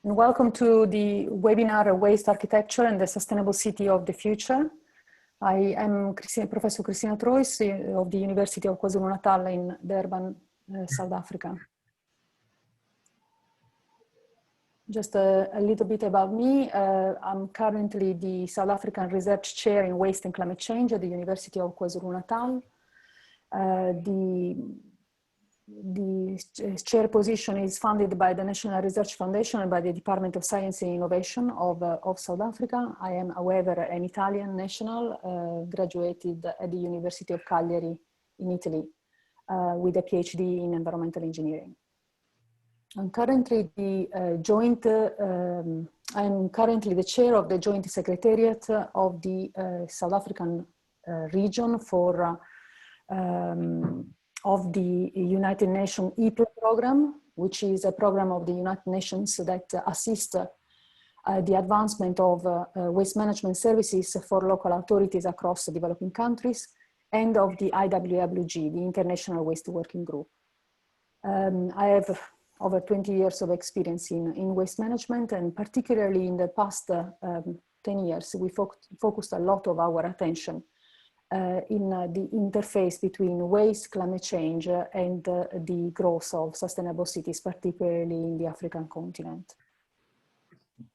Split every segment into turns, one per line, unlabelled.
And welcome to the webinar Waste Architecture and the Sustainable City of the Future. I am Professor Cristina Trois of the University of KwaZulu-Natal in Durban, South Africa. Just a little bit about me. I'm currently the South African Research Chair in Waste and Climate Change at the University of KwaZulu-Natal. The chair position is funded by the National Research Foundation and by the Department of Science and Innovation of South Africa. I am, however, an Italian national, graduated at the University of Cagliari in Italy with a PhD in environmental engineering. I'm currently the chair of the Joint Secretariat of the South African region for of the United Nations EPRO program, which is a program of the United Nations that assists the advancement of waste management services for local authorities across developing countries, and of the IWWG, the International Waste Working Group. I have over 20 years of experience in waste management, and particularly in the past 10 years, we focused a lot of our attention in the interface between waste, climate change, and the growth of sustainable cities, particularly in the African continent.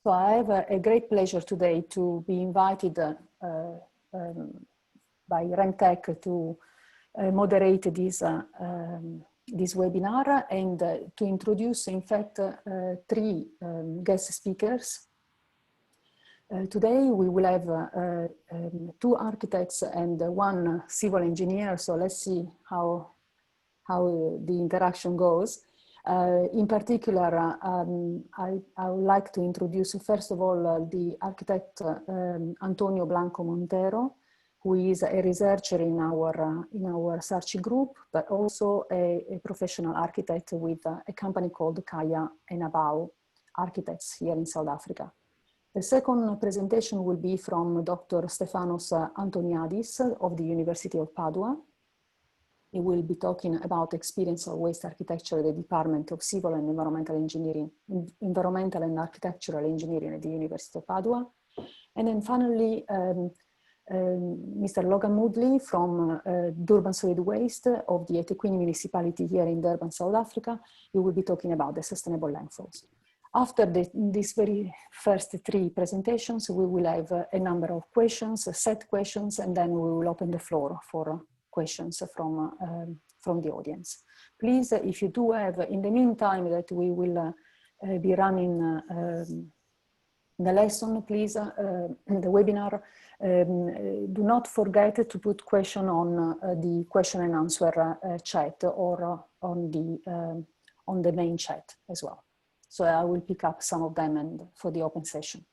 So I have a great pleasure today to be invited by Remtech to moderate this webinar and to introduce, in fact, three guest speakers. Today we will have two architects and one civil engineer, so let's see how the interaction goes. In particular, I would like to introduce, first of all, the architect Antonio Blanco Montero, who is a researcher in our search group, but also a professional architect with a company called Kaya and Abau Architects here in South Africa. The second presentation will be from Dr. Stefanos Antoniadis of the University of Padua. He will be talking about experience of waste architecture at the Department of Civil and Environmental Engineering, Environmental and Architectural Engineering at the University of Padua. And then finally, Mr. Logan Moodley from Durban Solid Waste of the eThekwini municipality here in Durban, South Africa. He will be talking about the sustainable landfills. After these very first three presentations, we will have a number of questions, set questions, and then we will open the floor for questions from the audience. Please, if you do have, in the meantime that we will be running the lesson, please, the webinar, do not forget to put question on the question and answer chat or on the main chat as well. So I will pick up some of them and for the open session.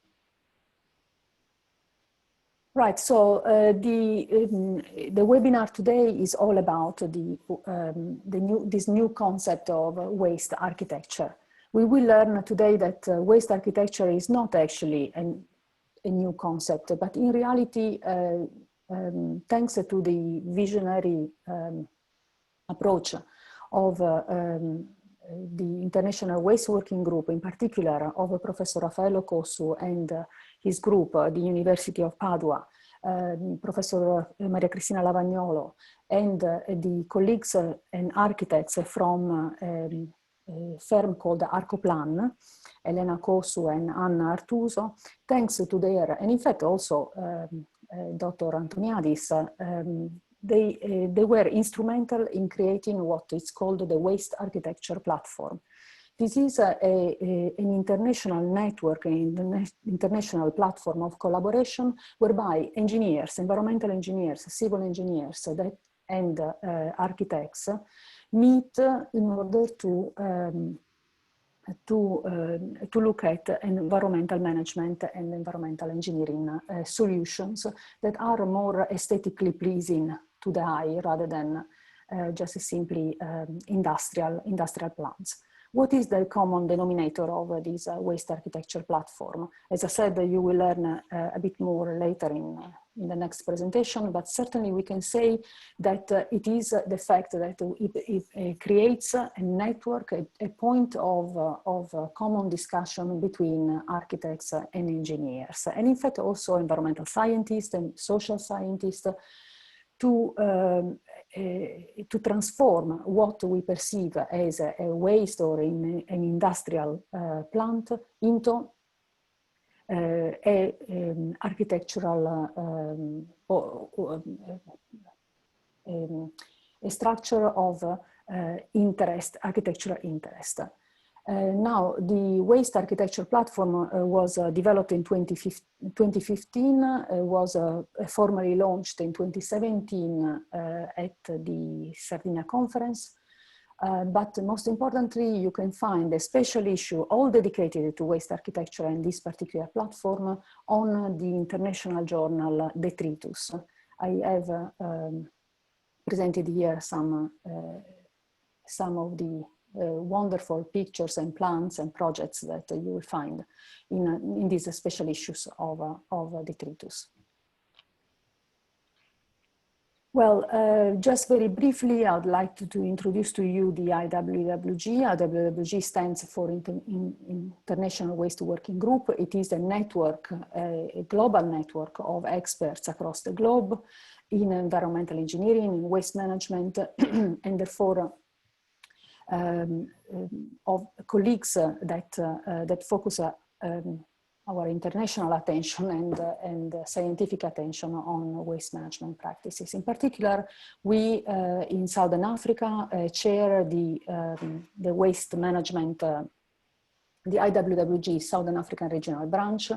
Right, so the webinar today is all about this new concept of waste architecture. We will learn today that waste architecture is not actually a new concept, but in reality, thanks to the visionary approach of the International Waste Working Group, in particular of Professor Raffaello Cossu and his group, the University of Padua, Professor Maria Cristina Lavagnolo, and the colleagues and architects from a firm called Arcoplan, Elena Cossu and Anna Artuso, thanks to their, and in fact also Dr. Antoniadis, they were instrumental in creating what is called the Waste Architecture Platform. This is an international network, an international platform of collaboration whereby engineers, environmental engineers, civil engineers, and architects meet in order to look at environmental management and environmental engineering solutions that are more aesthetically pleasing to the eye rather than just simply industrial plants. What is the common denominator of this waste architecture platform? As I said, you will learn a bit more later in the next presentation, but certainly we can say that it is the fact that it creates a network, a point of common discussion between architects and engineers, and in fact also environmental scientists and social scientists, to transform what we perceive as a waste or an industrial plant into architectural a structure of interest, architectural interest. Now, the waste architecture platform was developed in 2015, was formally launched in 2017 at the Sardinia conference. But most importantly, you can find a special issue all dedicated to waste architecture and this particular platform on the international journal Detritus. I have presented here some of the wonderful pictures and plans and projects that you will find in these special issues of Detritus. Well, just very briefly, I would like to introduce to you the IWWG. IWWG stands for International Waste Working Group. It is a network, a global network of experts across the globe in environmental engineering, in waste management, and therefore of colleagues that focus our international attention and scientific attention on waste management practices. In particular, we in Southern Africa chair the waste management, the IWWG Southern African Regional Branch,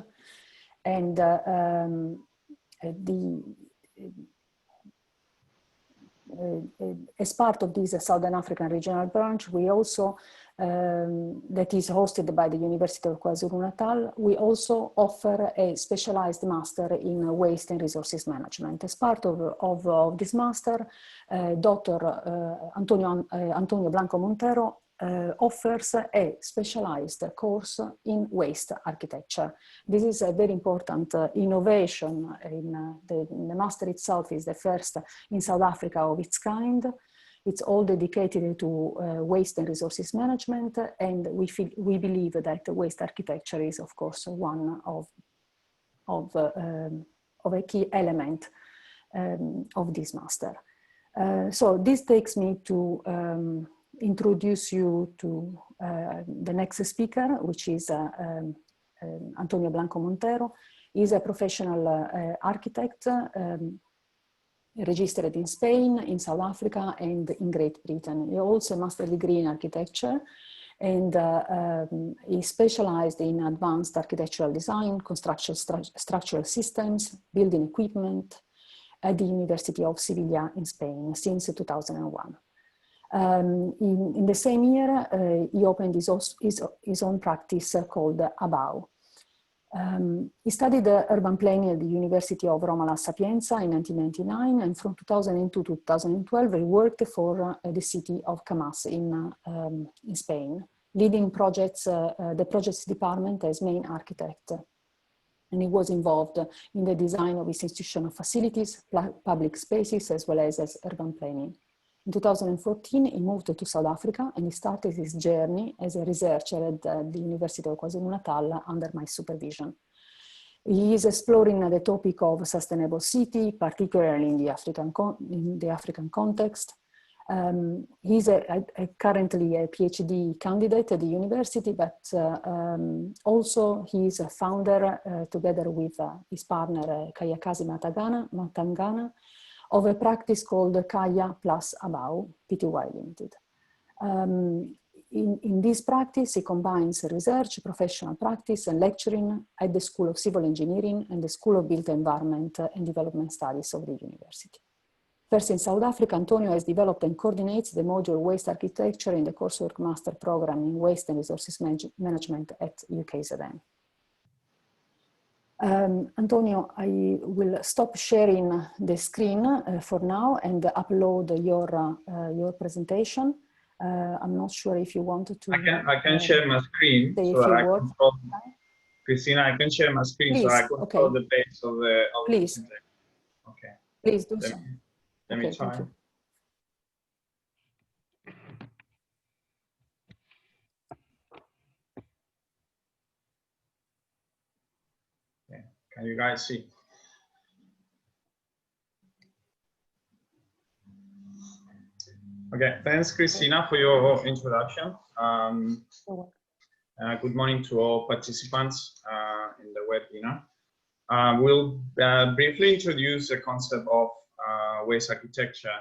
and as part of this Southern African Regional Branch, we also, that is hosted by the University of KwaZulu-Natal, we also offer a specialized master in waste and resources management. As part of this master, Dr. Antonio Blanco Montero offers a specialized course in waste architecture. This is a very important innovation in the master itself. Is the first in South Africa of its kind. It's all dedicated to waste and resources management, and we believe that waste architecture is, of course, one of a key element of this master. So this takes me to introduce you to the next speaker, which is Antonio Blanco Montero. He's a professional architect registered in Spain, in South Africa, and in Great Britain. He also a master's degree in architecture, and he specialized in advanced architectural design, construction structural systems, building equipment at the University of Sevilla in Spain since 2001. In the same year, he opened his own practice called ABAU. He studied urban planning at the University of Roma La Sapienza in 1999, and from 2002 to 2012, he worked for the city of Camas in Spain, leading projects, the projects department as main architect. And he was involved in the design of institutional facilities, public spaces, as well as urban planning. In 2014, he moved to South Africa and he started his journey as a researcher at the University of KwaZulu-Natal under my supervision. He is exploring the topic of sustainable city, particularly in the African context. He's currently a PhD candidate at the university, but also he's a founder, together with his partner Kayakazi Matangana, of a practice called Kaya plus Abau, Pty Limited. In this practice, he combines research, professional practice, and lecturing at the School of Civil Engineering and the School of Built Environment and Development Studies of the university. First in South Africa, Antonio has developed and coordinates the module Waste Architecture in the coursework master program in Waste and Resources Management at UKZN. Antonio, I will stop sharing the screen for now and upload your presentation. I'm not sure if you wanted to.
I can share my screen.
Say
so
a few
I
words.
Christina, I can share my screen.
Please,
so I can follow the pace of the
Please.
Okay.
Please do so.
Let me try.
Thank you.
Okay. Can you guys see? Okay, thanks, Christina, for your introduction. Good morning to all participants in the webinar. We'll briefly introduce the concept of waste architecture,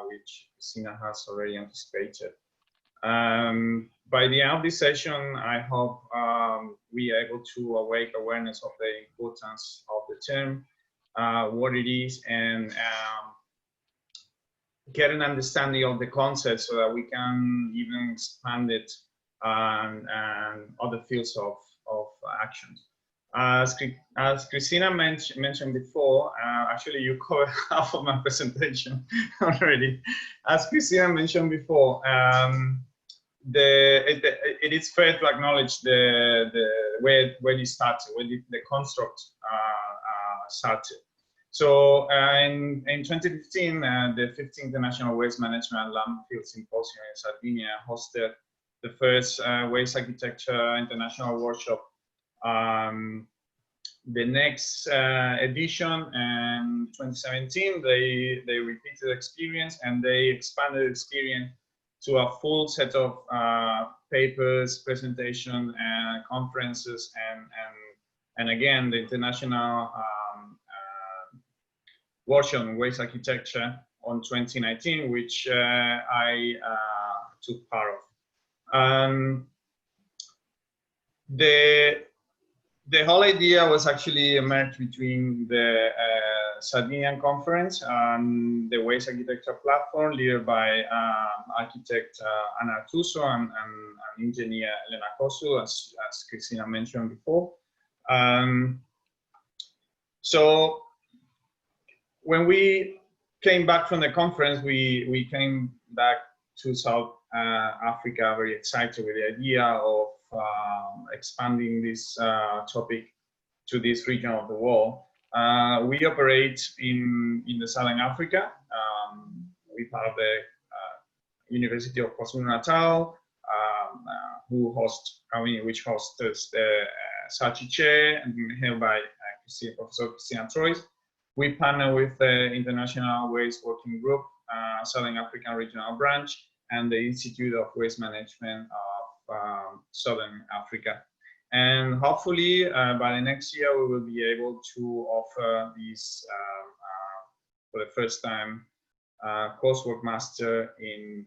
which Christina has already anticipated. By the end of this session, I hope we are able to awake awareness of the importance of the term, what it is, and get an understanding of the concept so that we can even expand it and other fields of actions. As Christina mentioned before, actually you covered half of my presentation already. As Christina mentioned before, it is fair to acknowledge where it started, where the construct started. So in 2015, the 15th International Waste Management and Landfill Symposium in Sardinia hosted the first Waste Architecture International Workshop. The next edition in 2017, they repeated the experience and they expanded the experience to a full set of papers, presentations, and conferences, and again the international workshop on waste architecture on 2019, which I took part of. The whole idea was actually emerged between the Sardinian conference and the waste architecture platform led by architect Ana Artuso and engineer Elena Kosu, as Christina mentioned before. So when we came back from the conference, we came back to South Africa very excited with the idea of expanding this topic to this region of the world. We operate in the Southern Africa. We're part of the University of KwaZulu-Natal, which hosts the Sachi Chair, and held by Professor Christina Troyes. We partner with the International Waste Working Group, Southern African Regional Branch, and the Institute of Waste Management of Southern Africa. And hopefully by the next year, we will be able to offer this for the first time coursework master in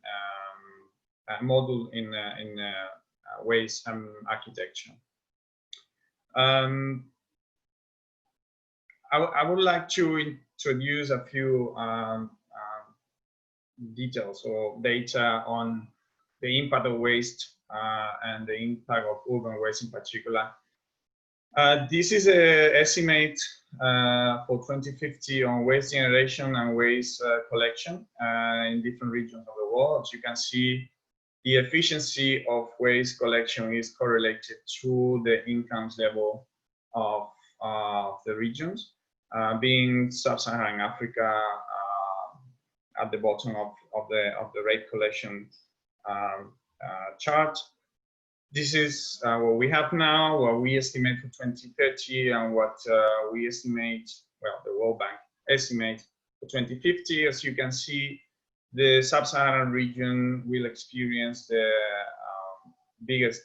a module in waste architecture. I would like to introduce a few details or data on the impact of waste and the impact of urban waste in particular. This is an estimate for 2050 on waste generation and waste collection in different regions of the world. As you can see, the efficiency of waste collection is correlated to the incomes level of the regions, being Sub-Saharan Africa at the bottom of the rate collection chart. This is what we have now, what we estimate for 2030, and what we estimate, well, the World Bank estimate for 2050. As you can see, the Sub-Saharan region will experience the biggest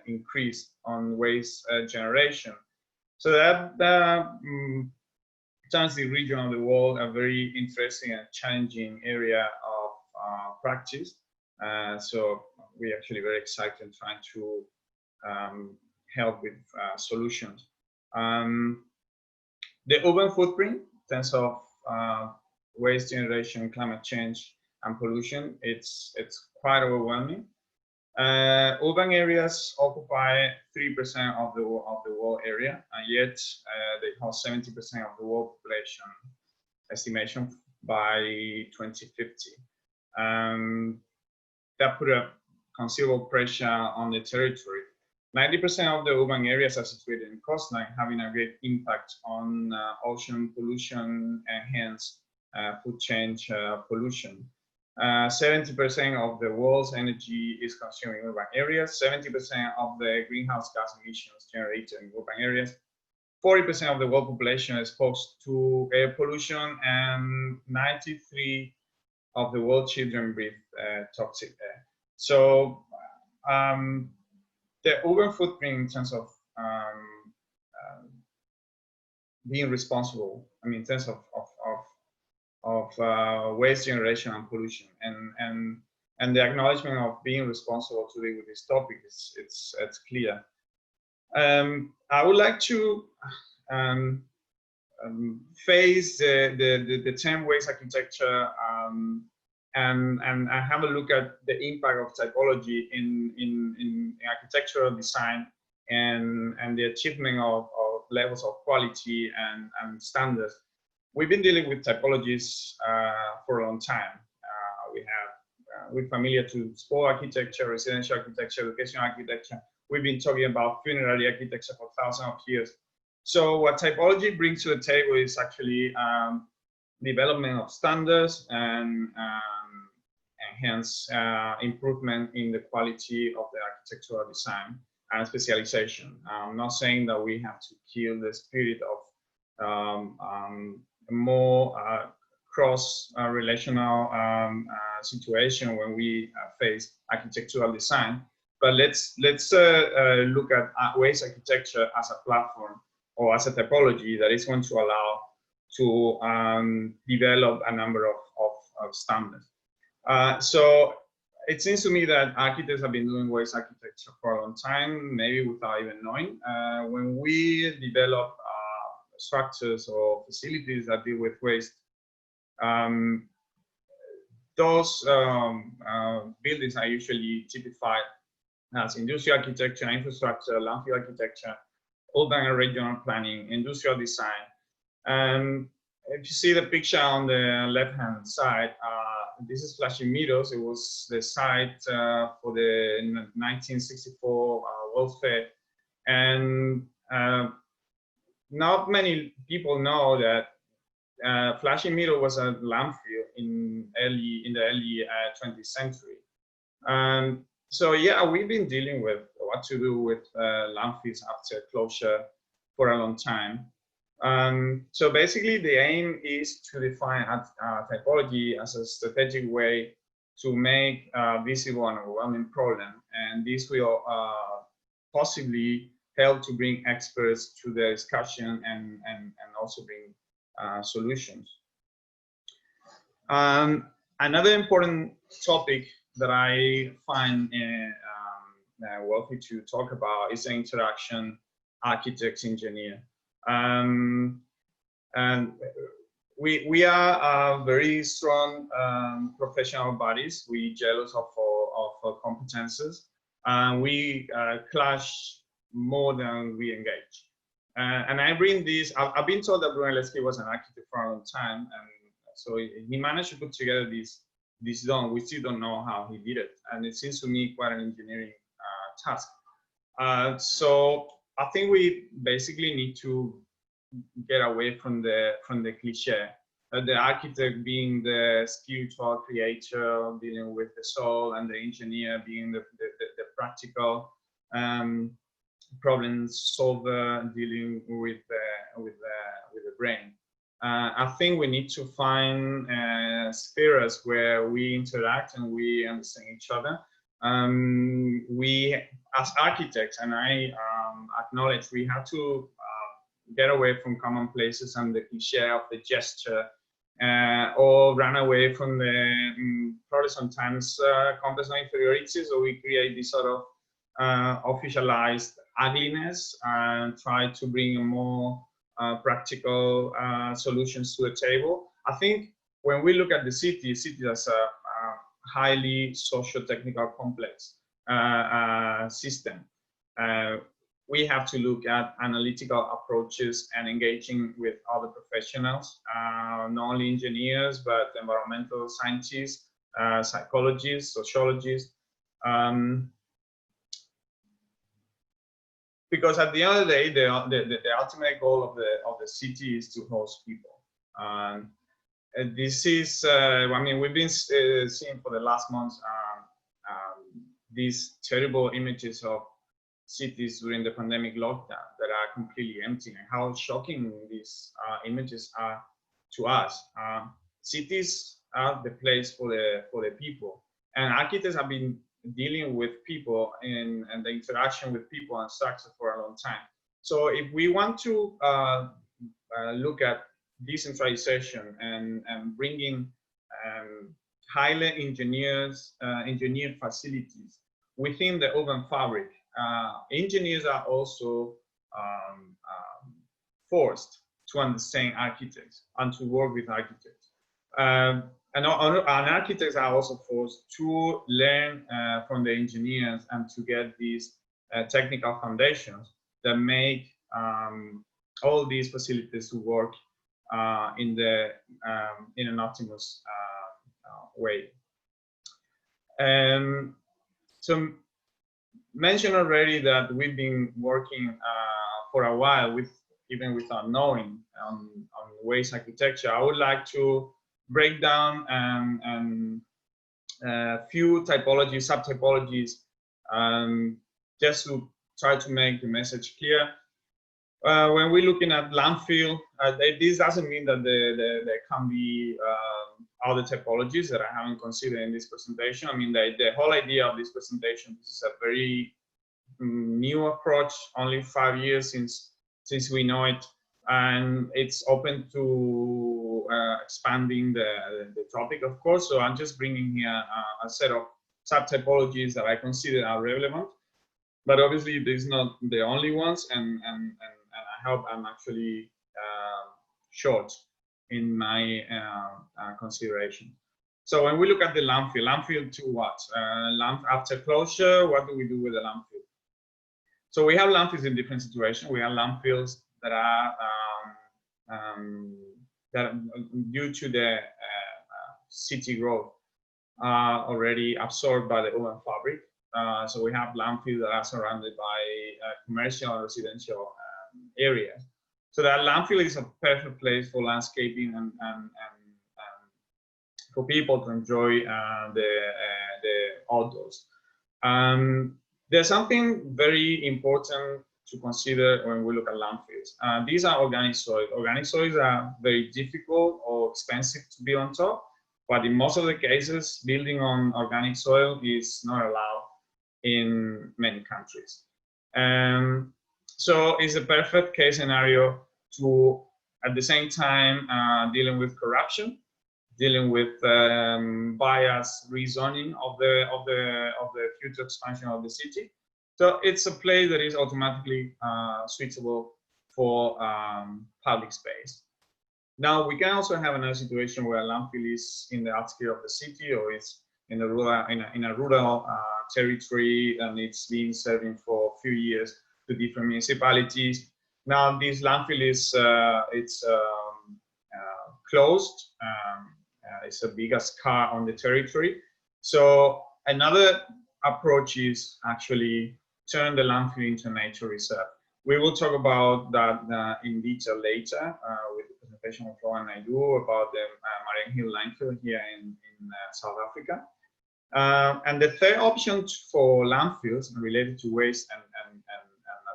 increase on waste generation. So that turns the region of the world a very interesting and challenging area of practice. So we're actually very excited trying to help with solutions. The urban footprint in terms of waste generation, climate change, and pollution, it's quite overwhelming. Urban areas occupy 3% of the world area, and yet they house 70% of the world population estimation by 2050. that put a considerable pressure on the territory. 90% of the urban areas are situated in coastline, having a great impact on ocean pollution and hence food chain pollution. 70% of the world's energy is consumed in urban areas, 70% of the greenhouse gas emissions generated in urban areas, 40% of the world population is exposed to air pollution, and 93% of the world children breathe toxic air. So the urban footprint in terms of being responsible, I mean, in terms of waste generation and pollution, and the acknowledgement of being responsible to deal with this topic it's clear. I would like to face the 10 ways architecture and have a look at the impact of typology in architectural design and the achievement of levels of quality and standards. We've been dealing with typologies for a long time. We're familiar to sport architecture, residential architecture, educational architecture. We've been talking about funerary architecture for thousands of years. So what typology brings to the table is actually development of standards and hence improvement in the quality of the architectural design and specialization. I'm not saying that we have to kill the spirit of more cross-relational situation when we face architectural design, but let's look at waste architecture as a platform or as a typology that is going to allow to develop a number of standards. So it seems to me that architects have been doing waste architecture for a long time, maybe without even knowing. When we develop structures or facilities that deal with waste, those buildings are usually typified as industrial architecture, infrastructure, landfill architecture, urban and regional planning, industrial design. And if you see the picture on the left-hand side, this is Flashing Meadows. It was the site for the 1964 World's Fair. And not many people know that Flashing Meadows was a landfill in the early 20th century. So yeah, we've been dealing with what to do with landfills after closure for a long time. So basically the aim is to define typology as a strategic way to make visible an overwhelming problem, and this will possibly help to bring experts to the discussion and also bring solutions. Another important topic that I find worthy to talk about is the interaction architect-engineer. And we are very strong professional bodies. We jealous of our competences, and we clash more than we engage. And I bring this. I've been told that Brunelleschi was an architect for a long time, and so he managed to put together this dome. We still don't know how he did it, and it seems to me quite an engineering task. So I think we basically need to get away from the cliche. The architect being the spiritual creator, dealing with the soul, and the engineer being the practical problem solver, dealing with the brain. I think we need to find spheres where we interact and we understand each other. We, as architects, and I acknowledge, we have to get away from commonplaces and the cliche of the gesture, or run away from the probably sometimes complex of inferiority. So we create this sort of officialized ugliness and try to bring a more practical solutions to the table. I think when we look at the city as a highly socio-technical complex system, we have to look at analytical approaches and engaging with other professionals, not only engineers, but environmental scientists, psychologists, sociologists, because at the end of the day, the ultimate goal of the city is to host people. This is, I mean, we've been seeing for the last months these terrible images of cities during the pandemic lockdown that are completely empty, and how shocking these images are to us. Cities are the place for the people, and architects have been dealing with people and the interaction with people and structure for a long time. So if we want to look at decentralization and bringing highly engineered facilities within the urban fabric, engineers are also forced to understand architects and to work with architects. And architects are also forced to learn from the engineers and to get these technical foundations that make all these facilities to work in an optimal way. So mentioned already that we've been working for a while even without knowing on waste architecture. I would like to break down a few typologies, sub-typologies, just to try to make the message clear. When we're looking at landfill, this doesn't mean that there can be other typologies that I haven't considered in this presentation. I mean, the whole idea of this presentation, this is a very new approach, only 5 years since we know it, and it's open to expanding the topic, of course. So I'm just bringing here a set of sub-typologies that I consider are relevant, but obviously these not the only ones, and I hope I'm actually short in my consideration. So when we look at the landfill to what? After closure, what do we do with the landfill? So we have landfills in different situations. We have landfills that are due to the city growth already absorbed by the urban fabric. So we have landfills that are surrounded by commercial and residential areas. So that landfill is a perfect place for landscaping and for people to enjoy the outdoors. There's something very important to consider when we look at landfills. These are organic soils. Organic soils are very difficult or expensive to build on top, but in most of the cases, building on organic soil is not allowed in many countries. So it's a perfect case scenario to, at the same time, dealing with corruption, dealing with bias rezoning of the future expansion of the city. So it's a place that is automatically suitable for public space. Now we can also have another situation where a landfill is in the outskirts of the city, or it's in a rural territory, and it's been serving for a few years to different municipalities. Now this landfill is closed. It's the biggest scar on the territory. So another approach is actually turn the landfill into a nature reserve. We will talk about that in detail later with the presentation of Flora and I do about the Marian Hill landfill here in South Africa. And the third option for landfills related to waste and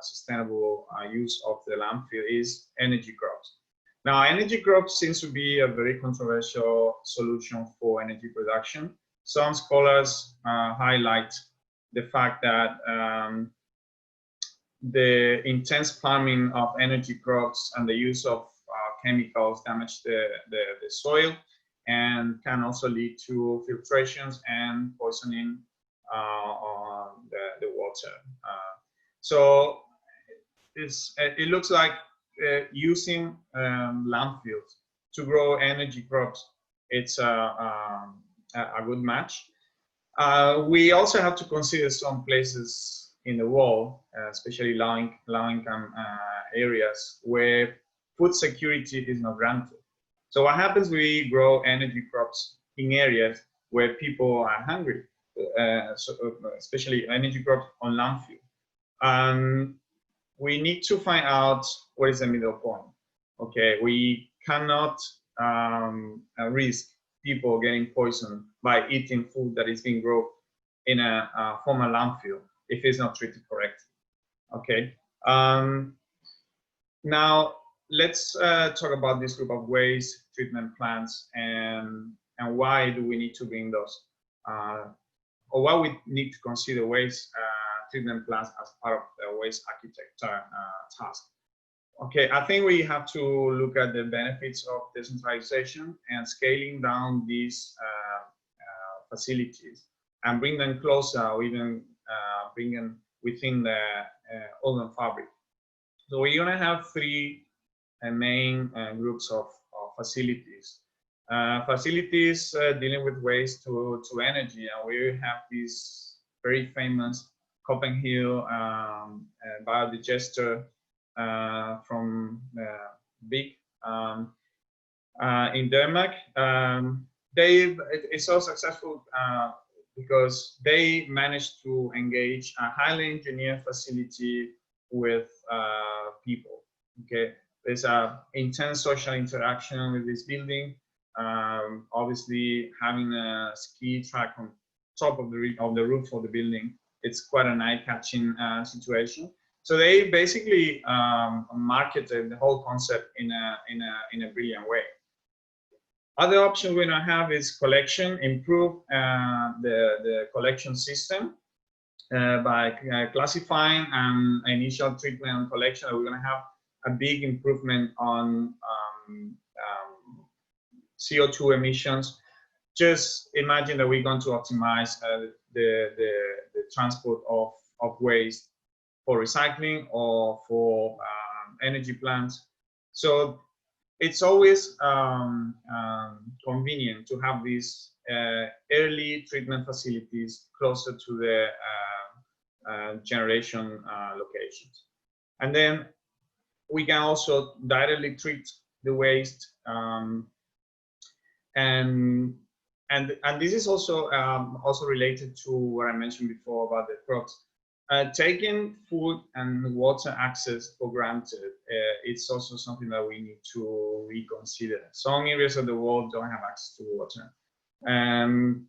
sustainable use of the landfill is energy crops. Now, energy crops seems to be a very controversial solution for energy production. Some scholars highlight the fact that the intense farming of energy crops and the use of chemicals damage the soil and can also lead to filtrations and poisoning on the water. So it looks like using landfills to grow energy crops, it's a good match. We also have to consider some places in the world, especially low-income areas, where food security is not granted. So what happens, we grow energy crops in areas where people are hungry, especially energy crops on landfill. We need to find out what is the middle point. Okay, we cannot risk people getting poisoned by eating food that is being grown in a former landfill if it's not treated correctly. Okay. Now let's talk about this group of waste treatment plants and why do we need to bring those, or why we need to consider waste treatment plants as part of the waste architecture task. Okay, I think we have to look at the benefits of decentralization and scaling down these facilities and bring them closer, or even bring them within the urban fabric. So we're going to have three main groups of facilities. Facilities dealing with waste to energy, and we have this very famous Copenhagen biodigester from Big in Denmark. It's so successful because they managed to engage a highly engineered facility with people. Okay, there's a intense social interaction with this building. Obviously, having a ski track on top of the roof of the building, it's quite an eye-catching situation. So they basically marketed the whole concept in a brilliant way. Other option we're gonna have is collection, improve the collection system by classifying initial treatment and collection. We're gonna have a big improvement on CO2 emissions. Just imagine that we're going to optimize the transport of waste for recycling or for energy plants. So it's always convenient to have these early treatment facilities closer to the generation locations. And then we can also directly treat the waste, and this is also related to what I mentioned before about the crops. Taking food and water access for granted, it's also something that we need to reconsider. Some areas of the world don't have access to water.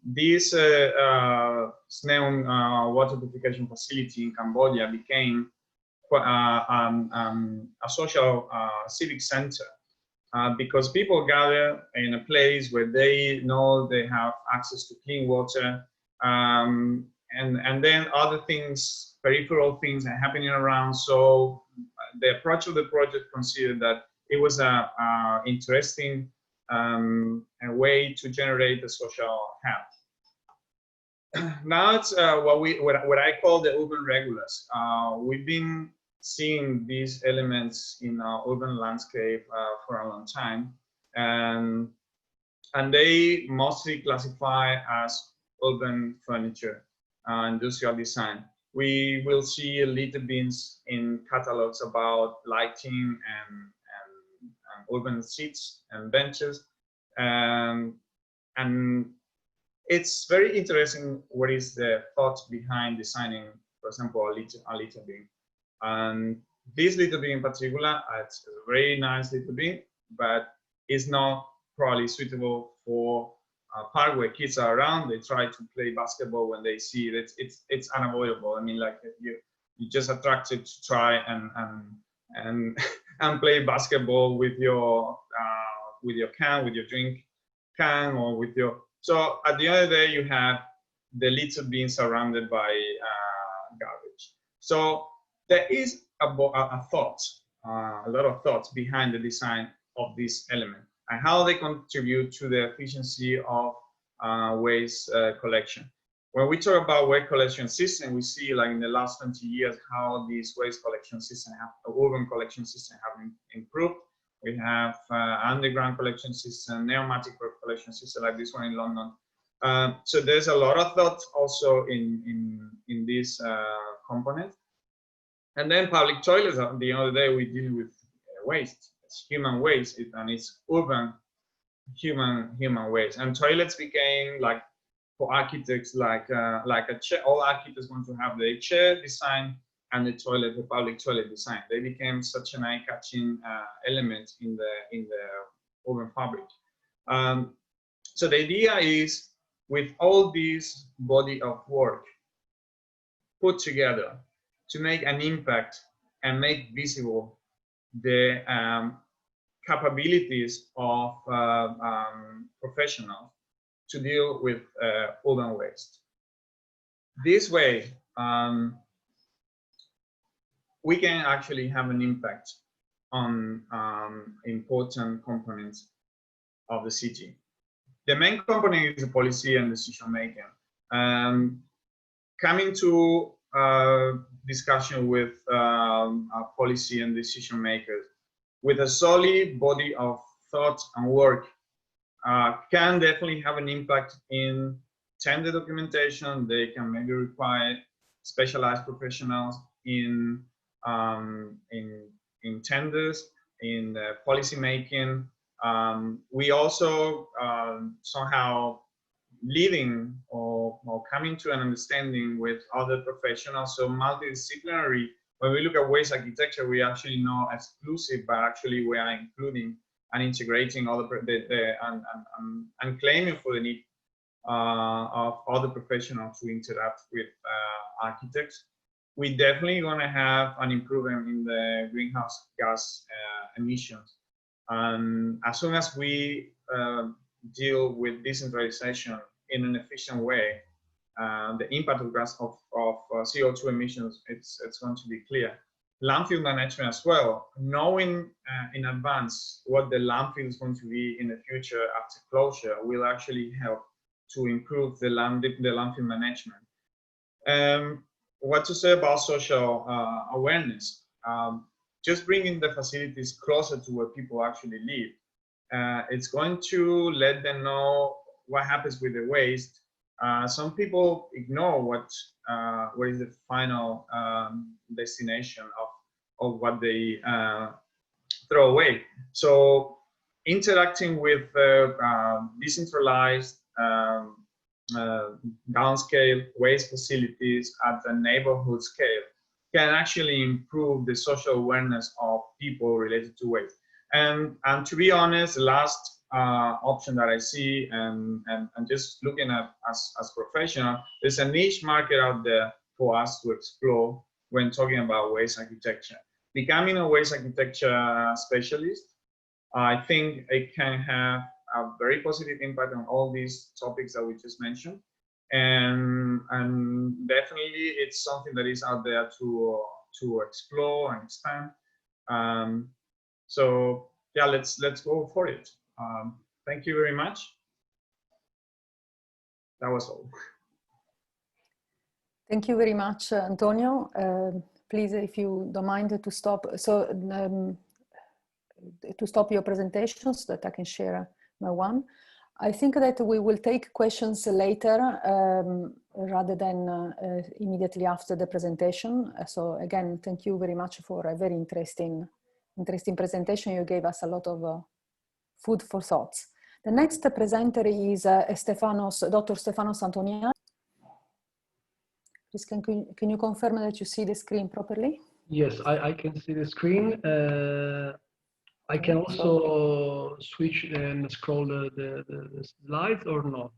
This Sneon water purification facility in Cambodia became a social civic center because people gather in a place where they know they have access to clean water, and then other things, peripheral things are happening around. So the approach of the project considered that it was a interesting way to generate a social health. Now it's what I call the urban regulars. We've been seeing these elements in our urban landscape for a long time, and they mostly classify as urban furniture, industrial design. We will see litter bins in catalogs about lighting and urban seats and benches, and it's very interesting what is the thought behind designing, for example, a litter bin. And this litter bin in particular, it's a very nice litter bin, but it's not probably suitable for a park where kids are around. They try to play basketball when they see it. It's unavoidable. I mean, like you just attracted to try and play basketball with your can, with your drink can, or with your. So at the end of the day, you have the litter bin surrounded by garbage. So there is a lot of thoughts behind the design of this element and how they contribute to the efficiency of waste collection. When we talk about waste collection system, we see like in the last 20 years how these waste collection systems, urban collection systems have improved. We have underground collection system, pneumatic collection system like this one in London. So there's a lot of thought also in this component. And then public toilets, at the end of the day, we deal with waste. It's human waste, and it's urban human waste. And toilets became like for architects like a chair. All architects want to have the chair design and the toilet, the public toilet design. They became such an eye-catching element in the urban fabric. So the idea is, with all this body of work put together, to make an impact and make visible the capabilities of professionals to deal with urban waste. This way, we can actually have an impact on important components of the city. The main component is the policy and decision making. Coming to discussion with policy and decision makers, with a solid body of thought and work, can definitely have an impact in tender documentation. They can maybe require specialized professionals in tenders, in policy making. We also somehow leading or coming to an understanding with other professionals, so multidisciplinary. When we look at waste architecture, we actually not exclusive, but actually we are including and integrating all and claiming for the need of other professionals to interact with architects. We definitely going to have an improvement in the greenhouse gas emissions. And as soon as we deal with decentralization in an efficient way, the impact of CO2 emissions, it's going to be clear. Landfill management as well, knowing in advance what the landfill is going to be in the future after closure, will actually help to improve the landfill management. What to say about social awareness? Just bringing the facilities closer to where people actually live. It's going to let them know what happens with the waste. Some people ignore what is the final destination of what they throw away. So interacting with decentralized downscale waste facilities at the neighborhood scale can actually improve the social awareness of people related to waste. And to be honest, the last option that I see, and just looking at as professional, there's a niche market out there for us to explore when talking about waste architecture. Becoming a waste architecture specialist, I think it can have a very positive impact on all these topics that we just mentioned. And definitely it's something that is out there to explore and expand. So yeah, let's go for it. Thank you very much. That was all.
Thank you very much, Antonio. Please, if you don't mind, to stop. So to stop your presentation so that I can share my one. I think that we will take questions later rather than immediately after the presentation. So again, thank you very much for a very interesting presentation. You gave us a lot of food for thoughts. The next presenter is Dr. Stefanos Antoniadis. Please, can you confirm that you see the screen properly?
Yes, I can see the screen. I can also switch and scroll the slides or not?